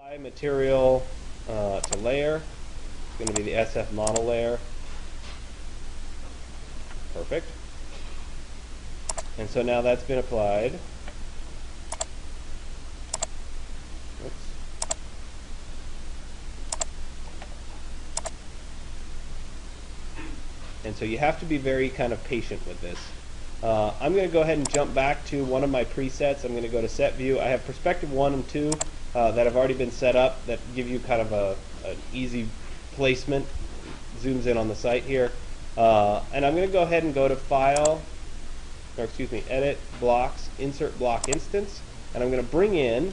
Apply material to layer. It's going to be the SF model layer. Perfect. And so now that's been applied. Oops. And so you have to be very kind of patient with this. I'm going to go ahead and jump back to one of my presets. I'm going to go to set view. I have perspective 1 and 2 that have already been set up that give you kind of an easy placement. Zooms in on the site here. And I'm going to go ahead and go to File, or excuse me, Edit, Blocks, Insert Block Instance. And I'm going to bring in,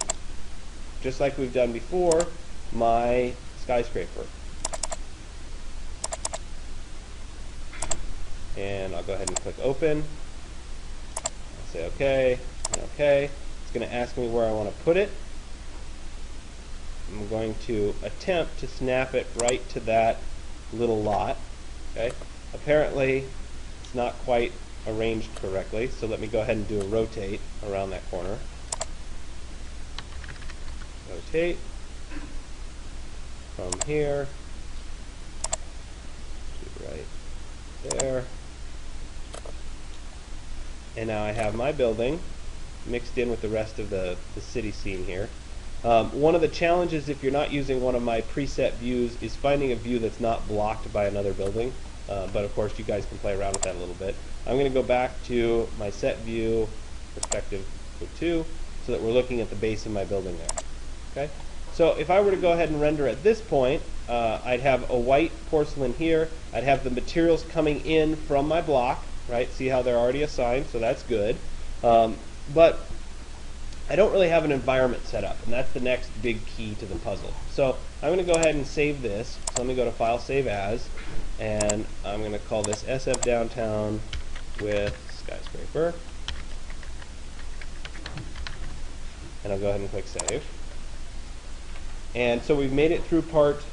just like we've done before, my skyscraper. And I'll go ahead and click Open. I'll say OK, and OK. It's going to ask me where I want to put it. I'm going to attempt to snap it right to that little lot. Okay. Apparently, it's not quite arranged correctly, so let me go ahead and do a rotate around that corner. Rotate from here to right there. And now I have my building mixed in with the rest of the city scene here. One of the challenges if you're not using one of my preset views is finding a view that's not blocked by another building. But of course you guys can play around with that a little bit. I'm going to go back to my set view, perspective 2, so that we're looking at the base of my building there. Okay? So if I were to go ahead and render at this point, I'd have a white porcelain here. I'd have the materials coming in from my block, right? See how they're already assigned, so that's good. But I don't really have an environment set up, and that's the next big key to the puzzle. So I'm going to go ahead and save this. So let me go to File, Save As, and I'm going to call this SF Downtown with Skyscraper. And I'll go ahead and click Save. And so we've made it through part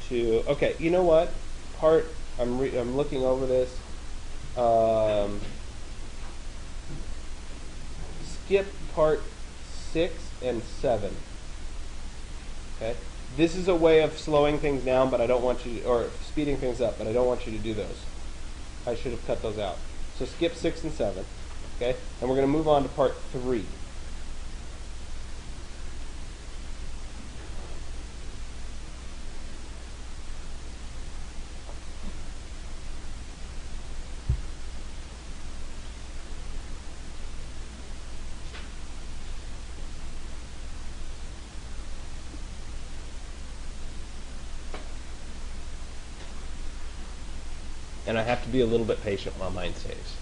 2. Okay, you know what? I'm looking over this. Skip part 6 and 7. Okay, this is a way of slowing things down, but I don't want you to, or speeding things up, but I don't want you to do those. I should have cut those out. So skip 6 and 7. Okay, and we're going to move on to part 3. And I have to be a little bit patient while mine saves.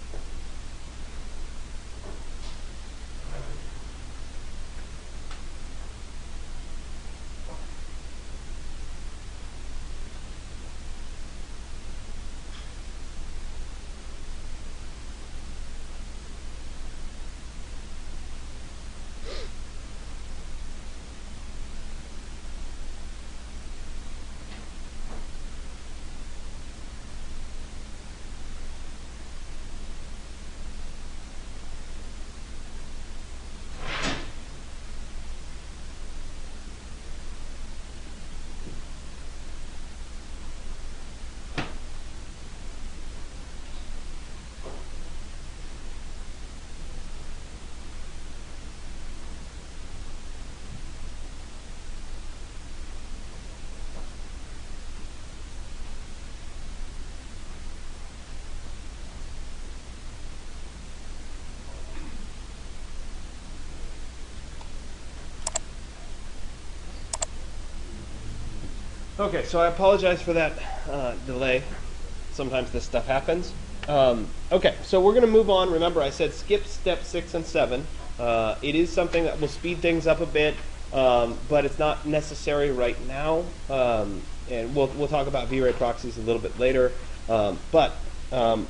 Okay, so I apologize for that delay. Sometimes this stuff happens. Okay, so we're going to move on. Remember, I said skip step 6 and 7. It is something that will speed things up a bit, but it's not necessary right now. And we'll talk about V-Ray proxies a little bit later. But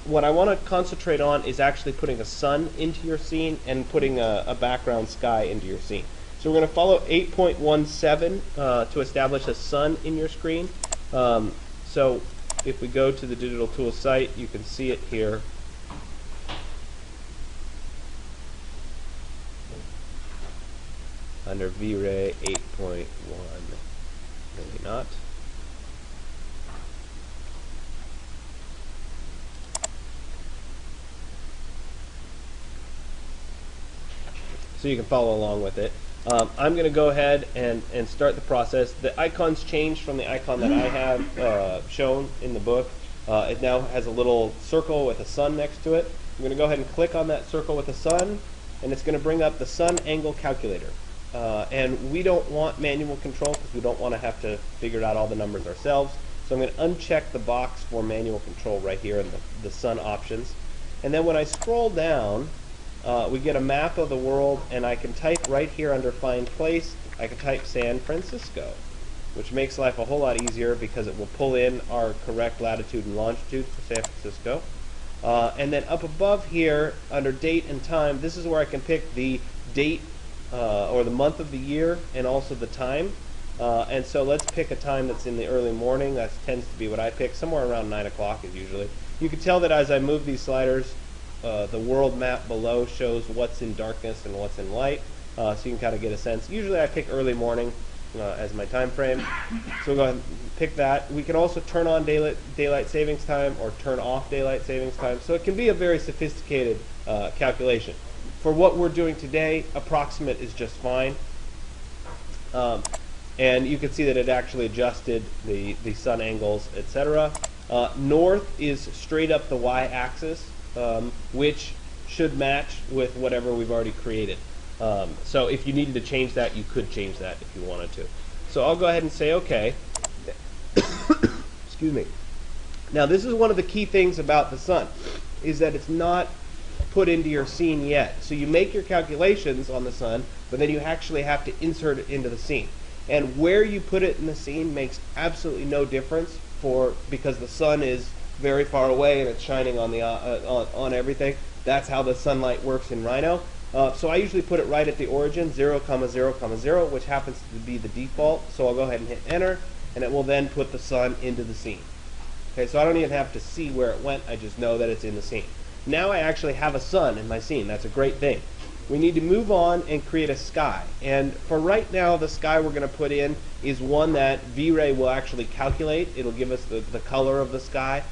what I want to concentrate on is actually putting a sun into your scene and putting a background sky into your scene. So we're going to follow 8.17 to establish a sun in your screen. So if we go to the Digital Tools site, you can see it here. under V-Ray 8.1. Maybe not. So you can follow along with it. I'm going to go ahead and start the process. The icons changed from the icon that I have shown in the book. It now has a little circle with a sun next to it. I'm going to go ahead and click on that circle with the sun, and it's going to bring up the sun angle calculator. And we don't want manual control because we don't want to have to figure out all the numbers ourselves. So I'm going to uncheck the box for manual control right here in the sun options. And then when I scroll down, we get a map of the world, and I can type right here under Find Place, I can type San Francisco, which makes life a whole lot easier because it will pull in our correct latitude and longitude for San Francisco. And then up above here, under Date and Time, this is where I can pick the date or the month of the year and also the time. And so let's pick a time that's in the early morning. That tends to be what I pick. Somewhere around 9 o'clock is usually. You can tell that as I move these sliders, the world map below shows what's in darkness and what's in light, so you can kind of get a sense. Usually I pick early morning as my time frame, so we'll go ahead and pick that. We can also turn on daylight savings time or turn off daylight savings time, so it can be a very sophisticated calculation. For what we're doing today, approximate is just fine. And you can see that it actually adjusted the sun angles, etc. North is straight up the y-axis, which should match with whatever we've already created. So if you needed to change that, you could change that if you wanted to. So I'll go ahead and say OK. Excuse me. Now this is one of the key things about the sun, is that it's not put into your scene yet. So you make your calculations on the sun, but then you actually have to insert it into the scene. And where you put it in the scene makes absolutely no difference because the sun is very far away and it's shining on the on everything. That's how the sunlight works in Rhino. So I usually put it right at the origin, 0, 0, 0, which happens to be the default. So I'll go ahead and hit enter, and it will then put the sun into the scene. Okay, so I don't even have to see where it went. I just know that it's in the scene. Now I actually have a sun in my scene. That's a great thing. We need to move on and create a sky. And for right now, the sky we're going to put in is one that V-Ray will actually calculate. It'll give us the color of the sky.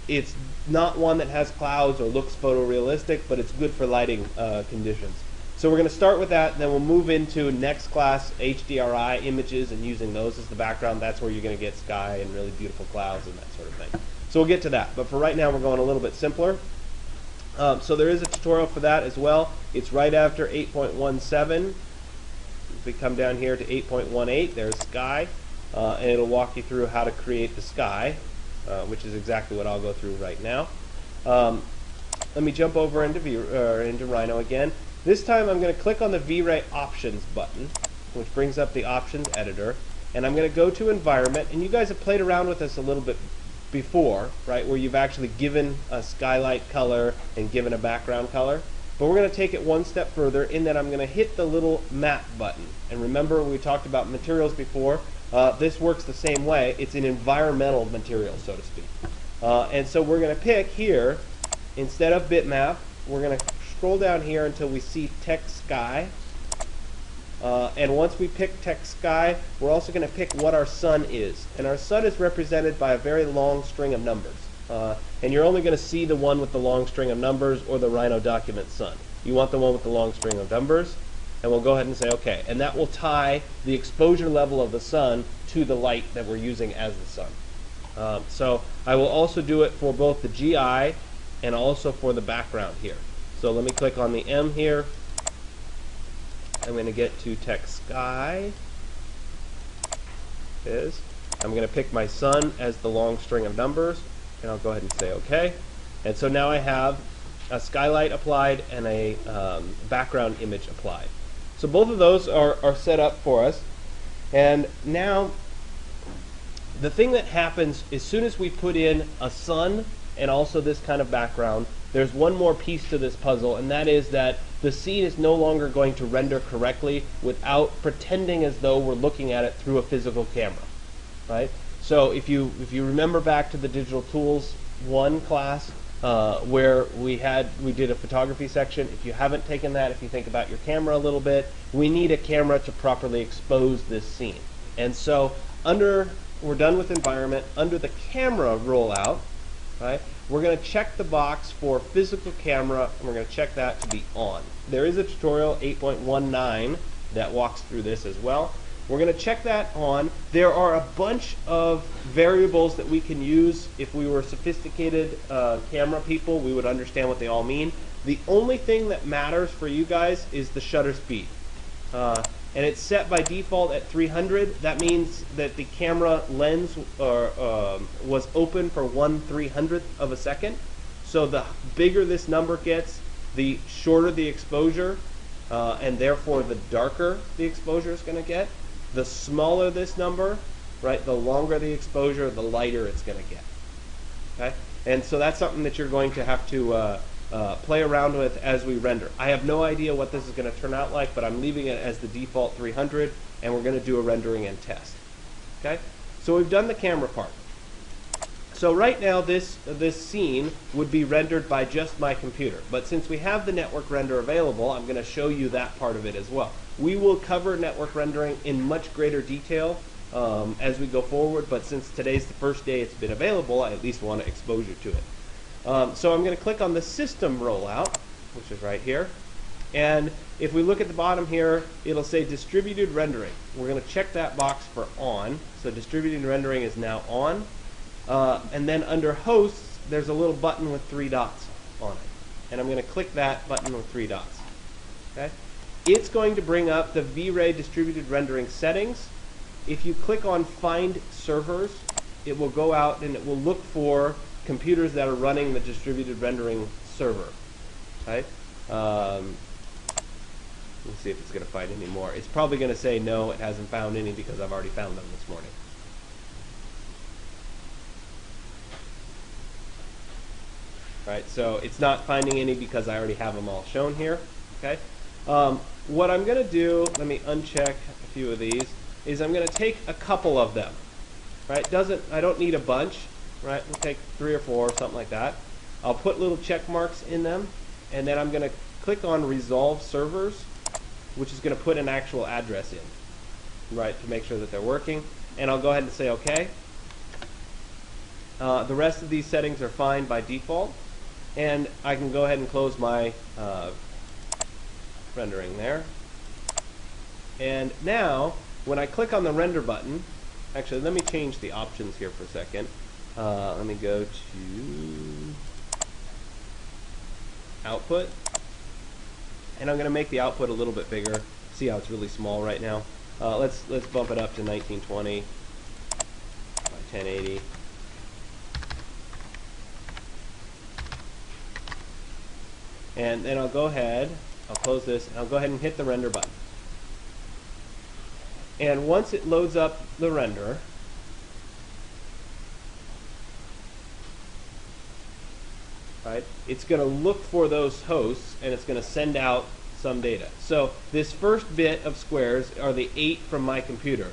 It's not one that has clouds or looks photorealistic, but it's good for lighting conditions. So we're going to start with that, and then we'll move into next class HDRI images and using those as the background. That's where you're going to get sky and really beautiful clouds and that sort of thing. So we'll get to that. But for right now, we're going a little bit simpler. So there is a tutorial for that as well. It's right after 8.17. If we come down here to 8.18, there's sky, and it'll walk you through how to create the sky, which is exactly what I'll go through right now. Let me jump over into Rhino again. This time I'm going to click on the V-Ray Options button, which brings up the Options Editor, and I'm going to go to Environment, and you guys have played around with this a little bit before, right, where you've actually given a skylight color and given a background color. But we're going to take it one step further in that I'm going to hit the little map button. And remember, we talked about materials before. This works the same way. It's an environmental material, so to speak. And so we're going to pick here, instead of bitmap, we're going to scroll down here until we see text sky. And once we pick text sky, we're also going to pick what our sun is. And our sun is represented by a very long string of numbers. And you're only going to see the one with the long string of numbers or the Rhino document sun. You want the one with the long string of numbers, and we'll go ahead and say OK. And that will tie the exposure level of the sun to the light that we're using as the sun. So I will also do it for both the GI and also for the background here. So let me click on the M here. I'm going to get to text sky. I'm going to pick my sun as the long string of numbers, and I'll go ahead and say OK. And so now I have a skylight applied and a background image applied. So both of those are set up for us. And now the thing that happens as soon as we put in a sun and also this kind of background, there's one more piece to this puzzle, and that is that the scene is no longer going to render correctly without pretending as though we're looking at it through a physical camera, right? So if you remember back to the Digital Tools 1 class, where we did a photography section. If you haven't taken that, if you think about your camera a little bit, we need a camera to properly expose this scene. And so we're done with environment. Under the camera rollout, right, we're going to check the box for physical camera, and we're going to check that to be on. There is a tutorial 8.19 that walks through this as well. We're going to check that on. There are a bunch of variables that we can use. If we were sophisticated camera people, we would understand what they all mean. The only thing that matters for you guys is the shutter speed. And it's set by default at 300. That means that the camera lens was open for 1/300th of a second. So the bigger this number gets, the shorter the exposure, and therefore the darker the exposure is going to get. The smaller this number, right, the longer the exposure, the lighter it's going to get. Okay? And so that's something that you're going to have to play around with as we render. I have no idea what this is going to turn out like, but I'm leaving it as the default 300, and we're going to do a rendering and test. Okay? So we've done the camera part. So right now this scene would be rendered by just my computer, but since we have the network render available, I'm going to show you that part of it as well. We will cover network rendering in much greater detail as we go forward, but since today's the first day it's been available, I at least want to expose you to it. So I'm going to click on the system rollout, which is right here, and if we look at the bottom here, it'll say distributed rendering. We're going to check that box for on, so distributed rendering is now on. And then under hosts, there's a little button with 3 dots on it. And I'm going to click that button with 3 dots. Okay? It's going to bring up the V-Ray distributed rendering settings. If you click on Find Servers, it will go out and it will look for computers that are running the distributed rendering server. Okay? Let's see if it's going to find any more. It's probably going to say no, it hasn't found any because I've already found them this morning. Right, so it's not finding any because I already have them all shown here. Okay, what I'm going to do, let me uncheck a few of these, is I'm going to take a couple of them. Right, I don't need a bunch. Right, we'll take 3 or 4, something like that. I'll put little check marks in them, and then I'm going to click on Resolve Servers, which is going to put an actual address in, right, to make sure that they're working. And I'll go ahead and say OK. The rest of these settings are fine by default. And I can go ahead and close my rendering there. And now, when I click on the render button, actually let me change the options here for a second. Let me go to output. And I'm going to make the output a little bit bigger. See how it's really small right now? Let's bump it up to 1920 by 1080. And then I'll go ahead, I'll close this, and I'll go ahead and hit the render button. And once it loads up the render, right, it's going to look for those hosts, and it's going to send out some data. So this first bit of squares are the 8 from my computer.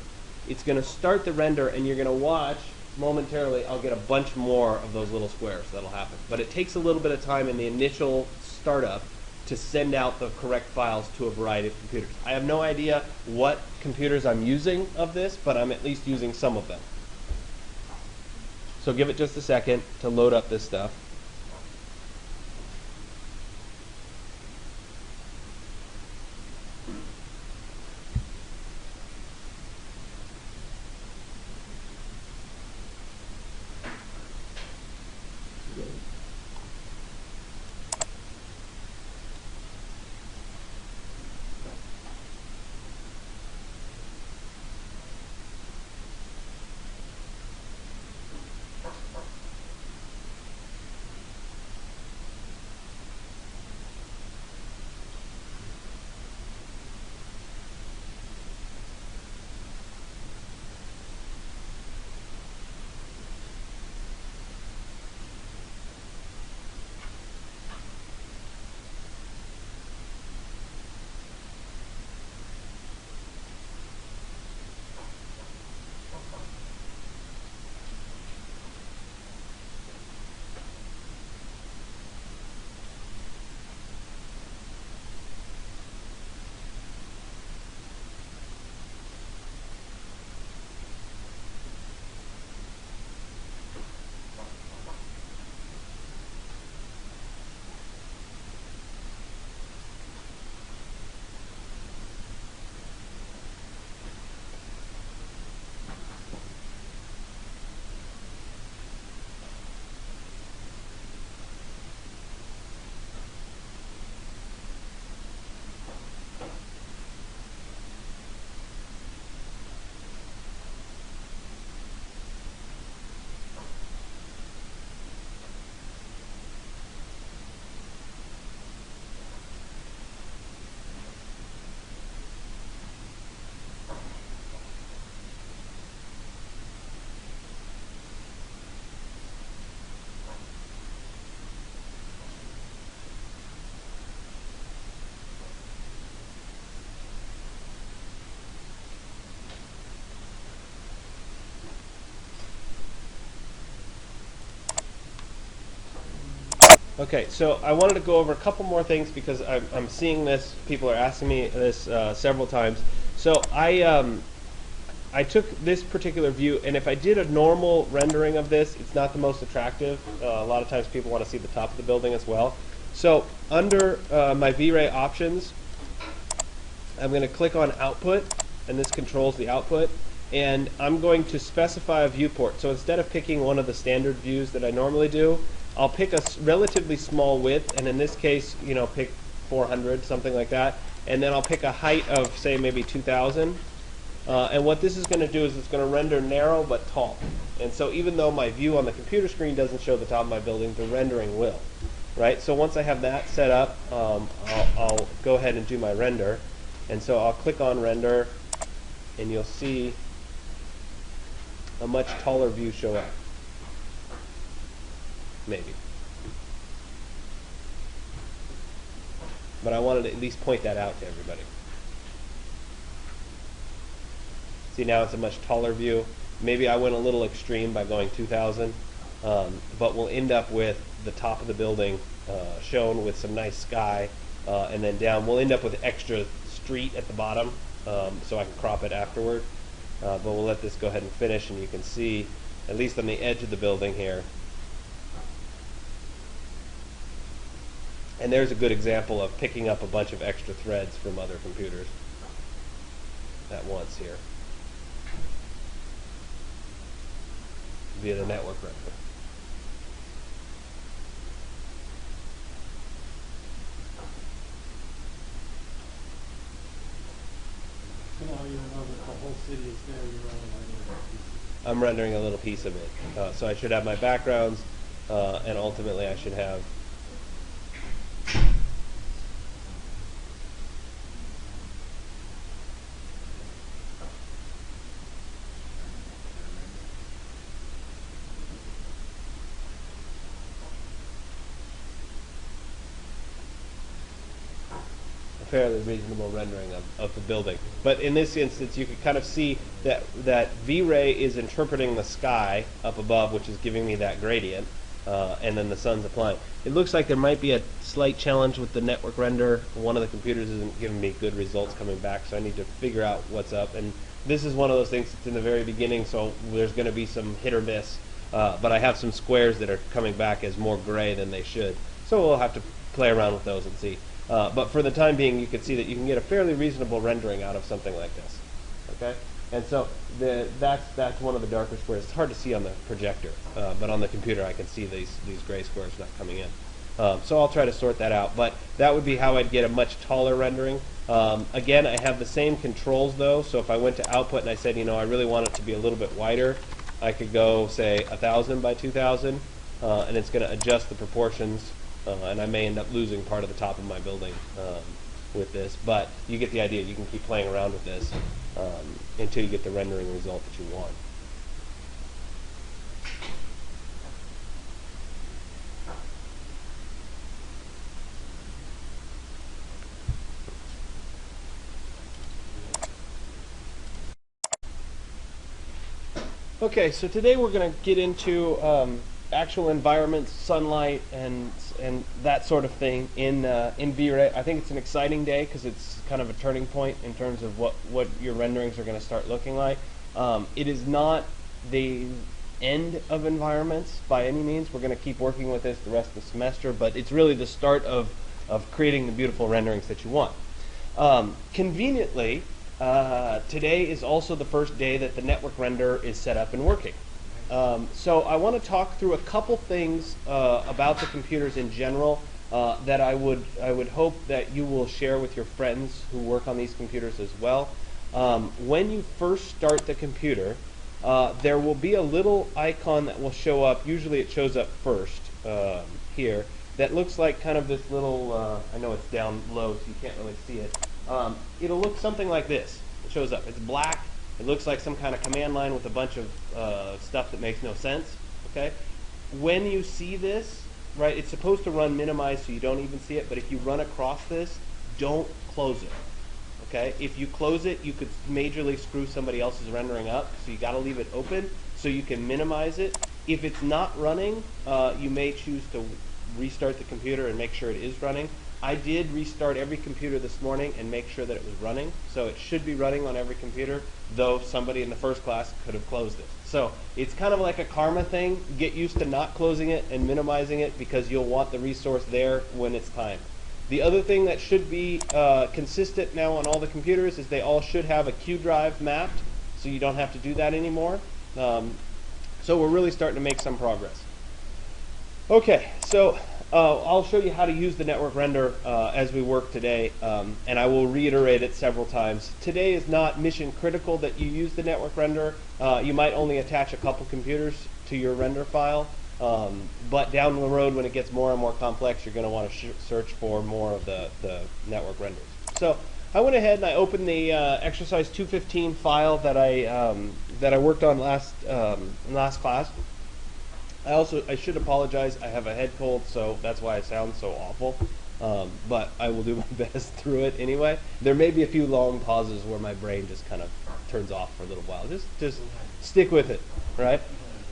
It's going to start the render, and you're going to watch momentarily. I'll get a bunch more of those little squares that'll happen. But it takes a little bit of time in the initial startup to send out the correct files to a variety of computers. I have no idea what computers I'm using of this, but I'm at least using some of them. So give it just a second to load up this stuff. Okay, so I wanted to go over a couple more things because I'm seeing this. People are asking me this several times. So I took this particular view, and if I did a normal rendering of this, it's not the most attractive. A lot of times people want to see the top of the building as well. So under my V-Ray options, I'm going to click on Output, and this controls the output. And I'm going to specify a viewport. So instead of picking one of the standard views that I normally do, I'll pick a relatively small width, and in this case, you know, pick 400, something like that. And then I'll pick a height of, say, maybe 2,000. And what this is going to do is it's going to render narrow but tall. And so even though my view on the computer screen doesn't show the top of my building, the rendering will. Right? So once I have that set up, I'll go ahead and do my render. And so I'll click on Render, and you'll see a much taller view show up. Maybe. But I wanted to at least point that out to everybody. See, now it's a much taller view. Maybe I went a little extreme by going 2,000, but we'll end up with the top of the building shown with some nice sky, and then down we'll end up with extra street at the bottom, so I can crop it afterward. But we'll let this go ahead and finish, and you can see, at least on the edge of the building here. And there's a good example of picking up a bunch of extra threads from other computers at once here via the network render. So now you know that the whole city is there, you're only rendering a piece. I'm rendering a little piece of it. So I should have my backgrounds, and ultimately I should have fairly reasonable rendering of the building. But in this instance, you can kind of see that V-Ray is interpreting the sky up above, which is giving me that gradient, and then the sun's applying. It looks like there might be a slight challenge with the network render. One of the computers isn't giving me good results coming back, so I need to figure out what's up. And this is one of those things that's in the very beginning, so there's going to be some hit or miss. But I have some squares that are coming back as more gray than they should. So we'll have to play around with those and see. But for the time being, you can see that you can get a fairly reasonable rendering out of something like this. Okay, and so that's one of the darker squares. It's hard to see on the projector, but on the computer, I can see these gray squares not coming in. So I'll try to sort that out. But that would be how I'd get a much taller rendering. Again, I have the same controls though. So if I went to output and I said, you know, I really want it to be a little bit wider, I could go say 1,000 by 2,000, and it's going to adjust the proportions. And I may end up losing part of the top of my building with this, but you get the idea. You can keep playing around with this until you get the rendering result that you want. Okay, so today we're going to get into actual environments, sunlight, and that sort of thing in V-Ray. I think it's an exciting day because it's kind of a turning point in terms of what your renderings are going to start looking like. It is not the end of environments by any means. We're going to keep working with this the rest of the semester, but it's really the start of creating the beautiful renderings that you want. Conveniently, today is also the first day that the network render is set up and working. So I want to talk through a couple things about the computers in general that I would hope that you will share with your friends who work on these computers as well. When you first start the computer, there will be a little icon that will show up. Usually it shows up first here. That looks like kind of this little, I know it's down low so you can't really see it. It'll look something like this. It shows up. It's black. It looks like some kind of command line with a bunch of stuff that makes no sense. Okay. When you see this, right, it's supposed to run minimized so you don't even see it, but if you run across this, don't close it. Okay. If you close it, you could majorly screw somebody else's rendering up, so you got to leave it open so you can minimize it. If it's not running, you may choose to restart the computer and make sure it is running. I did restart every computer this morning and make sure that it was running, so it should be running on every computer, though somebody in the first class could have closed it. So it's kind of like a karma thing. Get used to not closing it and minimizing it because you'll want the resource there when it's time. The other thing that should be consistent now on all the computers is they all should have a Q drive mapped, so you don't have to do that anymore. So we're really starting to make some progress. Okay, so I'll show you how to use the network render as we work today, and I will reiterate it several times. Today is not mission critical that you use the network render. You might only attach a couple computers to your render file, but down the road when it gets more and more complex, you're going to want to search for more of the network renders. So I went ahead and I opened the exercise 215 file that I worked on last class. I should apologize. I have a head cold, so that's why I sound so awful. But I will do my best through it anyway. There may be a few long pauses where my brain just kind of turns off for a little while. Just stick with it, right?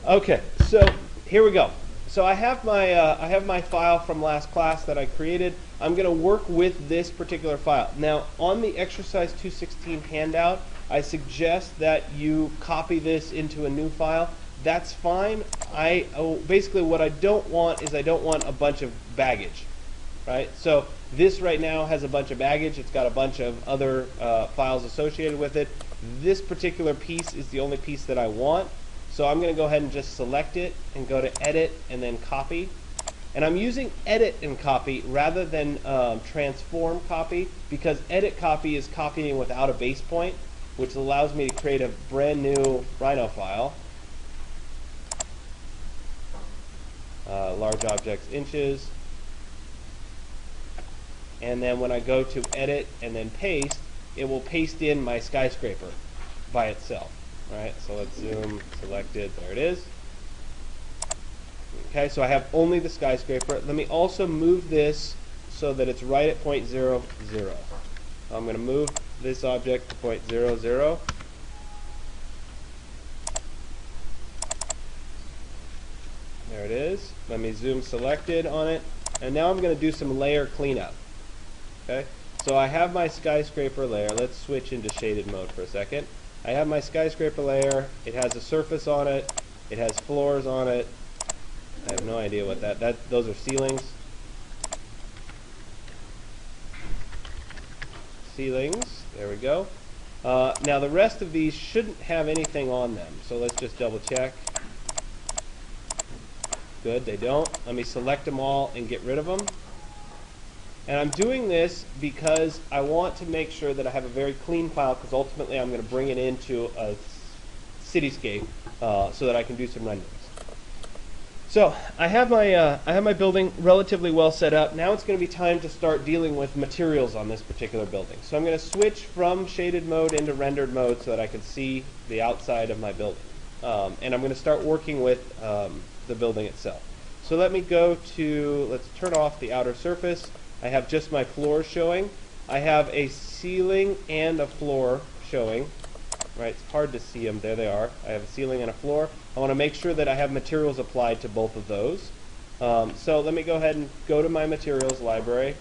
Okay, so here we go. So I have my file from last class that I created. I'm going to work with this particular file. Now, on the exercise 216 handout, I suggest that you copy this into a new file. That's fine. Basically what I don't want is I don't want a bunch of baggage, right? So this right now has a bunch of baggage. It's got a bunch of other files associated with it. This particular piece is the only piece that I want. So I'm going to go ahead and just select it and go to Edit and then Copy. And I'm using Edit and Copy rather than Transform Copy because Edit Copy is copying without a base point, which allows me to create a brand new Rhino file. Large objects, inches. And then when I go to Edit and then Paste, it will paste in my skyscraper by itself. All right, so let's zoom, selected, there it is. Okay, so I have only the skyscraper. Let me also move this so that it's right at 0.00. I'm going to move this object to 0.00. There it is. Let me zoom selected on it. And now I'm going to do some layer cleanup. Okay, so I have my skyscraper layer. Let's switch into shaded mode for a second. I have my skyscraper layer. It has a surface on it. It has floors on it. I have no idea what those are ceilings. Ceilings. There we go. Now the rest of these shouldn't have anything on them. So let's just double check. Good, they don't. Let me select them all and get rid of them. And I'm doing this because I want to make sure that I have a very clean file because ultimately I'm going to bring it into a cityscape so that I can do some renderings. So I have my building relatively well set up. Now it's going to be time to start dealing with materials on this particular building. So I'm going to switch from shaded mode into rendered mode so that I can see the outside of my building. And I'm going to start working with the building itself. So let me go to, let's turn off the outer surface. I have just my floors showing. I have a ceiling and a floor showing. Right, it's hard to see them. There they are. I have a ceiling and a floor. I want to make sure that I have materials applied to both of those. So let me go ahead and go to my materials library.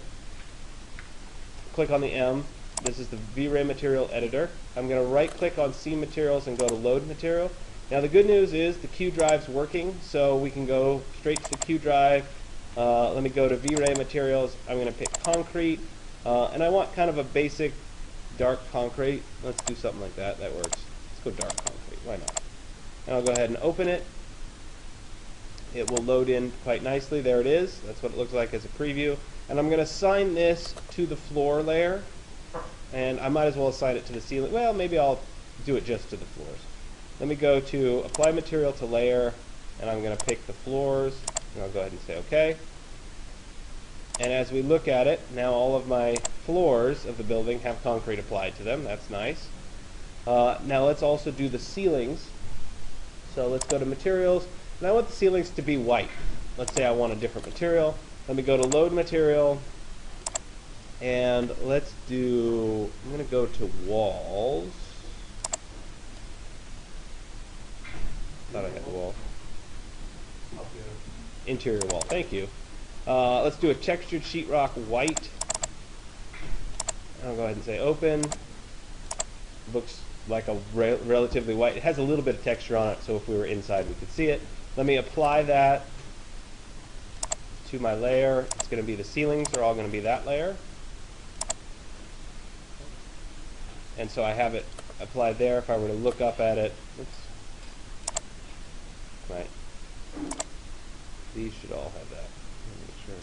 Click on the M. This is the V-Ray material editor. I'm going to right click on C materials and go to load material. Now the good news is the Q drive's working, so we can go straight to the Q drive. Let me go to V-Ray materials. I'm going to pick concrete, and I want kind of a basic dark concrete. Let's do something like that. That works. Let's go dark concrete. Why not? And I'll go ahead and open it. It will load in quite nicely. There it is. That's what it looks like as a preview. And I'm going to assign this to the floor layer, and I might as well assign it to the ceiling. Well, maybe I'll do it just to the floors. Let me go to Apply Material to Layer, and I'm going to pick the floors, and I'll go ahead and say OK. And as we look at it, now all of my floors of the building have concrete applied to them. That's nice. Now let's also do the ceilings. So let's go to Materials, and I want the ceilings to be white. Let's say I want a different material. Let me go to Load Material, and let's do, I'm going to go to Walls. Thought I had the wall. Interior wall, thank you. Let's do a textured sheetrock white. I'll go ahead and say open. Looks like a relatively white. It has a little bit of texture on it, so if we were inside we could see it. Let me apply that to my layer. It's going to be the ceilings are all going to be that layer. And so I have it applied there. If I were to look up at it, oops, right, these should all have that. Make sure.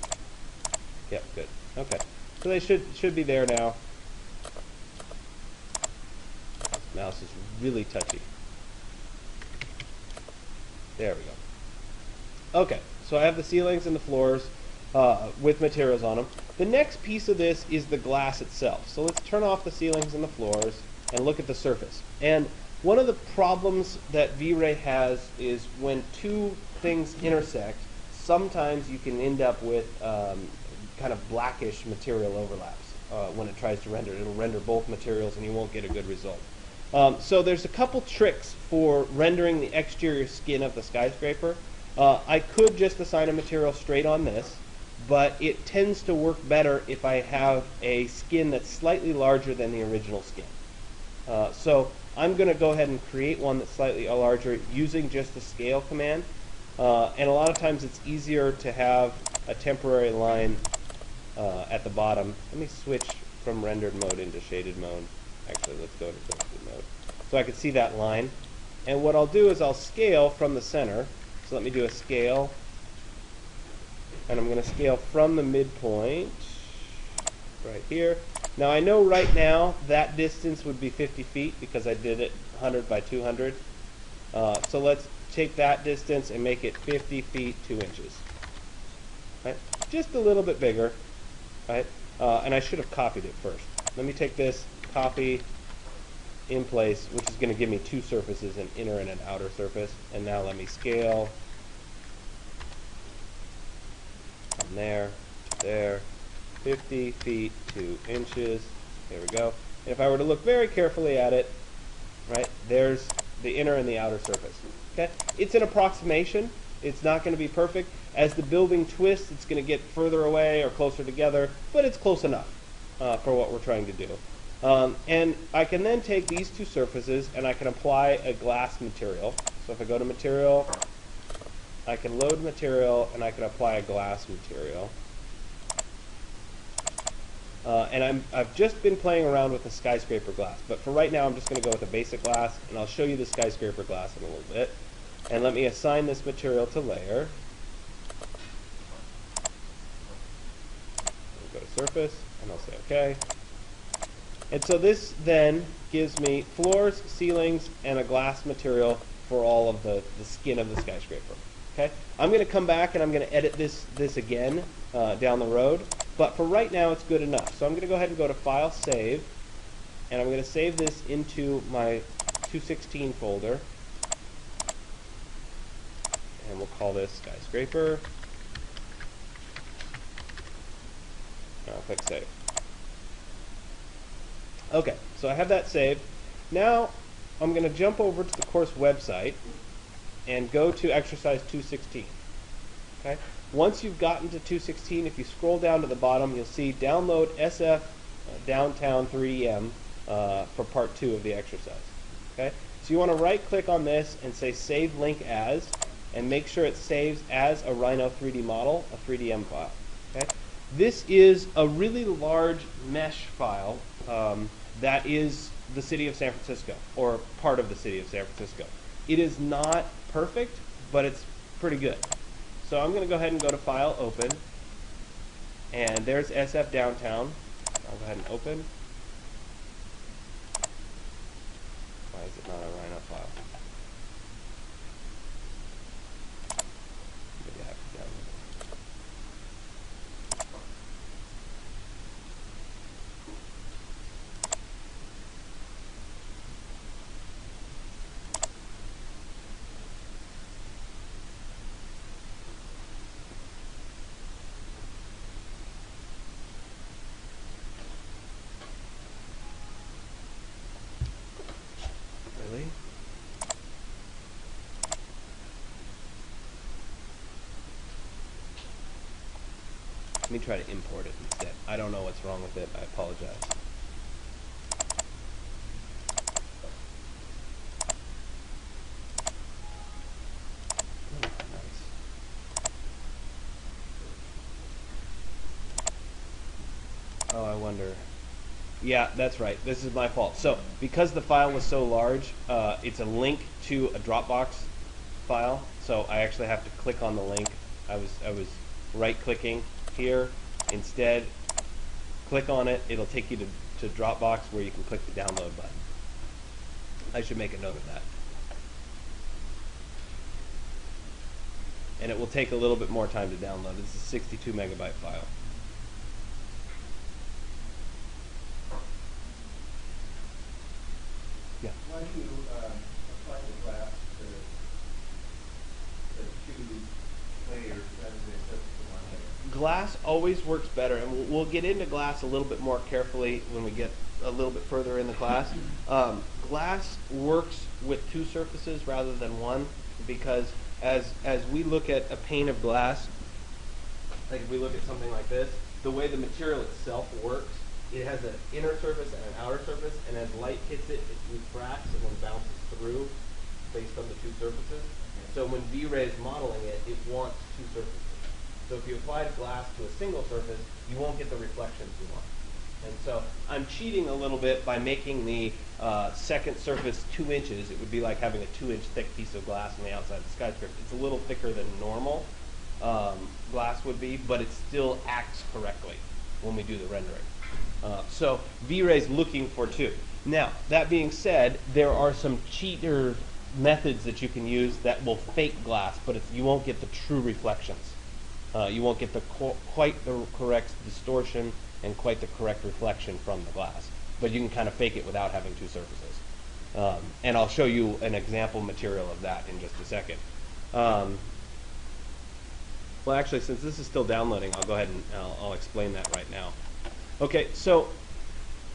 Yep, good. Okay, so they should be there now. This mouse is really touchy. There we go. Okay, so I have the ceilings and the floors with materials on them. The next piece of this is the glass itself. So let's turn off the ceilings and the floors and look at the surface. And one of the problems that V-Ray has is when two things intersect, sometimes you can end up with kind of blackish material overlaps when it tries to render. It'll render both materials and you won't get a good result. So there's a couple tricks for rendering the exterior skin of the skyscraper. I could just assign a material straight on this, but it tends to work better if I have a skin that's slightly larger than the original skin. So I'm going to go ahead and create one that's slightly larger using just the scale command. And a lot of times it's easier to have a temporary line at the bottom. Let me switch from rendered mode into shaded mode. Actually, let's go to ghostly mode. So I can see that line. And what I'll do is I'll scale from the center. So let me do a scale. And I'm going to scale from the midpoint right here. Now I know right now that distance would be 50 feet because I did it 100 by 200. So let's take that distance and make it 50 feet 2 inches. Right? Just a little bit bigger. Right? And I should have copied it first. Let me take this, copy in place, which is going to give me two surfaces, an inner and an outer surface. And now let me scale from there to there, 50 feet 2 inches. There we go. And if I were to look very carefully at it, right, there's the inner and the outer surface. Okay, it's an approximation. It's not going to be perfect. As the building twists, it's going to get further away or closer together, but it's close enough for what we're trying to do. And I can then take these two surfaces and I can apply a glass material. So if I go to material, I can load material and I can apply a glass material. And I've just been playing around with the skyscraper glass, but for right now I'm just going to go with a basic glass, and I'll show you the skyscraper glass in a little bit. And let me assign this material to layer. We'll go to surface, and I'll say OK. And so this then gives me floors, ceilings, and a glass material for all of the skin of the skyscraper. Okay? I'm going to come back and I'm going to edit this again down the road. But for right now, it's good enough. So I'm going to go ahead and go to File, Save. And I'm going to save this into my 216 folder. And we'll call this Skyscraper. And I'll click Save. Okay, so I have that saved. Now I'm going to jump over to the course website and go to exercise 216. Okay? Once you've gotten to 216, if you scroll down to the bottom, you'll see download SF Downtown 3DM for part 2 of the exercise. Okay? So you want to right click on this and say Save Link As, and make sure it saves as a Rhino 3D model, a 3DM file. Okay? This is a really large mesh file that is the city of San Francisco, or part of the city of San Francisco. It is not perfect, but it's pretty good. So I'm going to go ahead and go to File, Open, and there's SF Downtown. I'll go ahead and open. Why is it not a Rhino file? Maybe I have to download it. Really? me try to import it instead. I don't know what's wrong with it. I apologize. Oh, I wonder. Yeah, that's right. This is my fault. So, because the file was so large, it's a link to a Dropbox file. So I actually have to click on the link. I was right-clicking here. Instead, click on it. It'll take you to Dropbox where you can click the download button. I should make a note of that. And it will take a little bit more time to download. This is a 62 megabyte file. Yeah. Why do you apply the glass to the two layers rather than just the one layer? Glass always works better, and we'll get into glass a little bit more carefully when we get a little bit further in the class. Glass works with two surfaces rather than one, because as we look at a pane of glass, like if we look at something like this, the way the material itself works, it has an inner surface and an outer surface, and as light hits it, it refracts and then bounces through based on the two surfaces. So when V-Ray is modeling it, it wants two surfaces. So if you applied glass to a single surface, you won't get the reflections you want. And so I'm cheating a little bit by making the second surface 2 inches. It would be like having a 2-inch thick piece of glass on the outside of the skyscraper. It's a little thicker than normal glass would be, but it still acts correctly when we do the rendering. So V-Ray's looking for 2. Now, that being said, there are some cheater methods that you can use that will fake glass, but you won't get the true reflections. You won't get quite the correct distortion and quite the correct reflection from the glass. But you can kind of fake it without having two surfaces. And I'll show you an example material of that in just a second. Well, actually, since this is still downloading, I'll go ahead and I'll explain that right now. Okay, so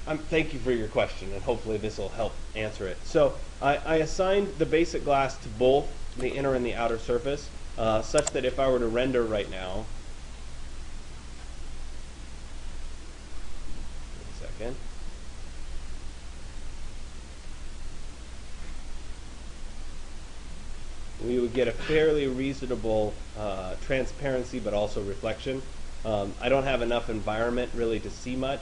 thank you for your question, and hopefully this will help answer it. So I assigned the basic glass to both the inner and the outer surface, such that if I were to render right now, second. We would get a fairly reasonable transparency, but also reflection. I don't have enough environment really to see much,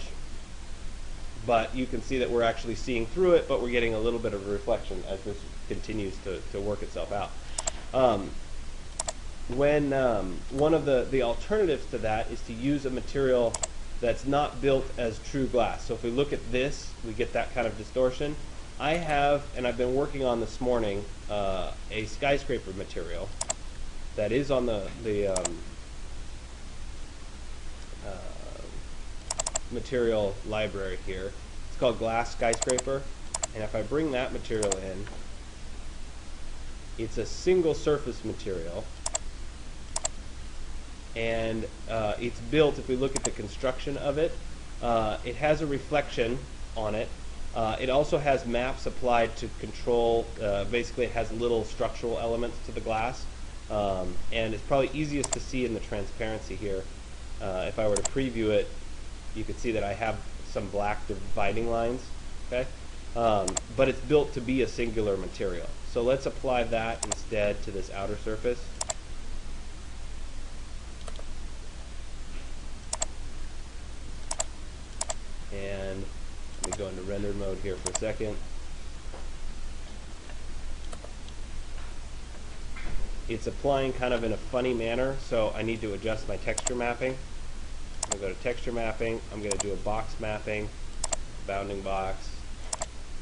but you can see that we're actually seeing through it, but we're getting a little bit of a reflection as this continues to work itself out. One of the alternatives to that is to use a material that's not built as true glass. So if we look at this, we get that kind of distortion. I have, and I've been working on this morning, a skyscraper material that is on the material library here. It's called Glass Skyscraper, and if I bring that material in, it's a single surface material, and it's built, if we look at the construction of it, it has a reflection on it. It also has maps applied to control, basically it has little structural elements to the glass, and it's probably easiest to see in the transparency here. If I were to preview it, you could see that I have some black dividing lines, okay? But it's built to be a singular material. So let's apply that instead to this outer surface. And let me go into render mode here for a second. It's applying kind of in a funny manner, so I need to adjust my texture mapping. I'm going to go to texture mapping. I'm going to do a box mapping, bounding box,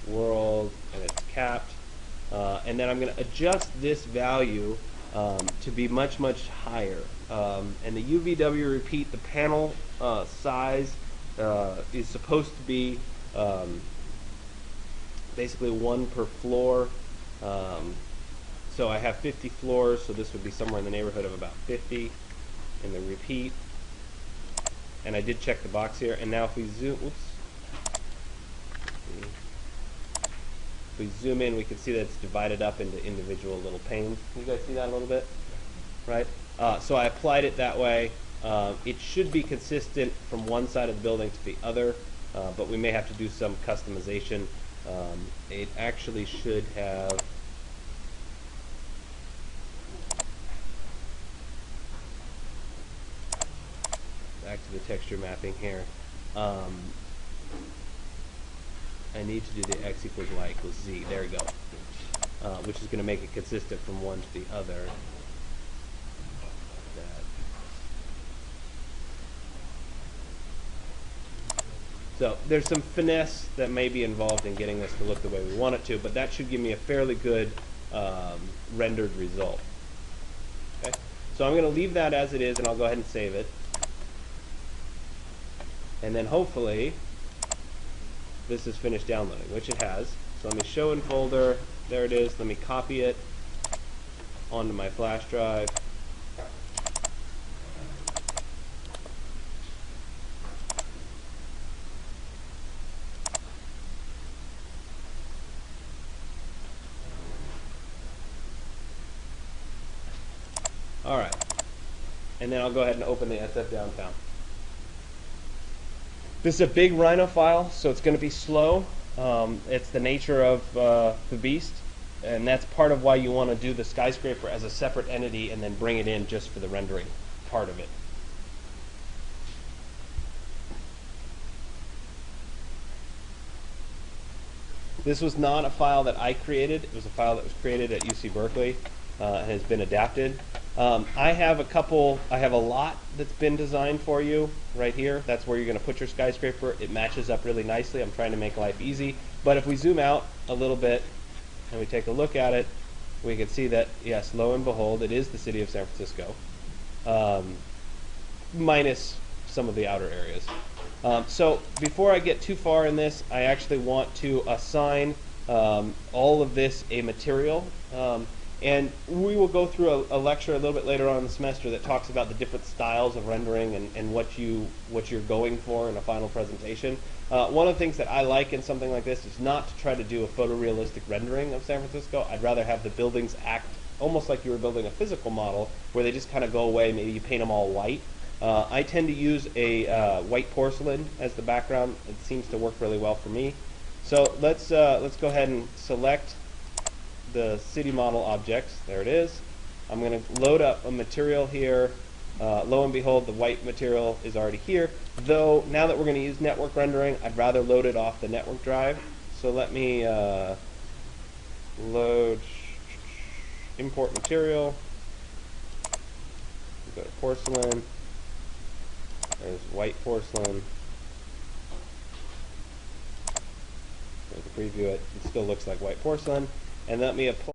world, and it's capped. And then I'm going to adjust this value to be much, much higher. And the UVW repeat, the panel size is supposed to be basically 1 per floor. So I have 50 floors, so this would be somewhere in the neighborhood of about 50 in the repeat. And I did check the box here, and now if we zoom, if we zoom in, we can see that it's divided up into individual little panes. Can you guys see that a little bit? Right? So I applied it that way. It should be consistent from one side of the building to the other, but we may have to do some customization. It actually should have back to the texture mapping here. I need to do the x equals y equals z. There we go. Which is going to make it consistent from one to the other. So there's some finesse that may be involved in getting this to look the way we want it to, but that should give me a fairly good rendered result. Okay? So I'm going to leave that as it is, and I'll go ahead and save it. And then hopefully this is finished downloading, which it has. So let me show in folder. There it is. Let me copy it onto my flash drive. All right. And then I'll go ahead and open the SF Downtown. This is a big Rhino file, so it's going to be slow. It's the nature of the beast, and that's part of why you want to do the skyscraper as a separate entity and then bring it in just for the rendering part of it. This was not a file that I created. It was a file that was created at UC Berkeley and has been adapted. I have a lot that's been designed for you right here. That's where you're going to put your skyscraper. It matches up really nicely. I'm trying to make life easy. But if we zoom out a little bit and we take a look at it, we can see that, yes, lo and behold, it is the city of San Francisco, minus some of the outer areas. So before I get too far in this, I actually want to assign all of this a material. And we will go through a lecture a little bit later on in the semester that talks about the different styles of rendering and what you're going for in a final presentation. One of the things that I like in something like this is not to try to do a photorealistic rendering of San Francisco. I'd rather have the buildings act almost like you were building a physical model where they just kind of go away. Maybe you paint them all white. I tend to use a white porcelain as the background. It seems to work really well for me. So let's go ahead and select the city model objects. There it is. I'm going to load up a material here. Lo and behold, the white material is already here. Though now that we're going to use network rendering, I'd rather load it off the network drive. So let me load import material. Go to porcelain. There's white porcelain. So to preview it, it still looks like white porcelain. And let me apply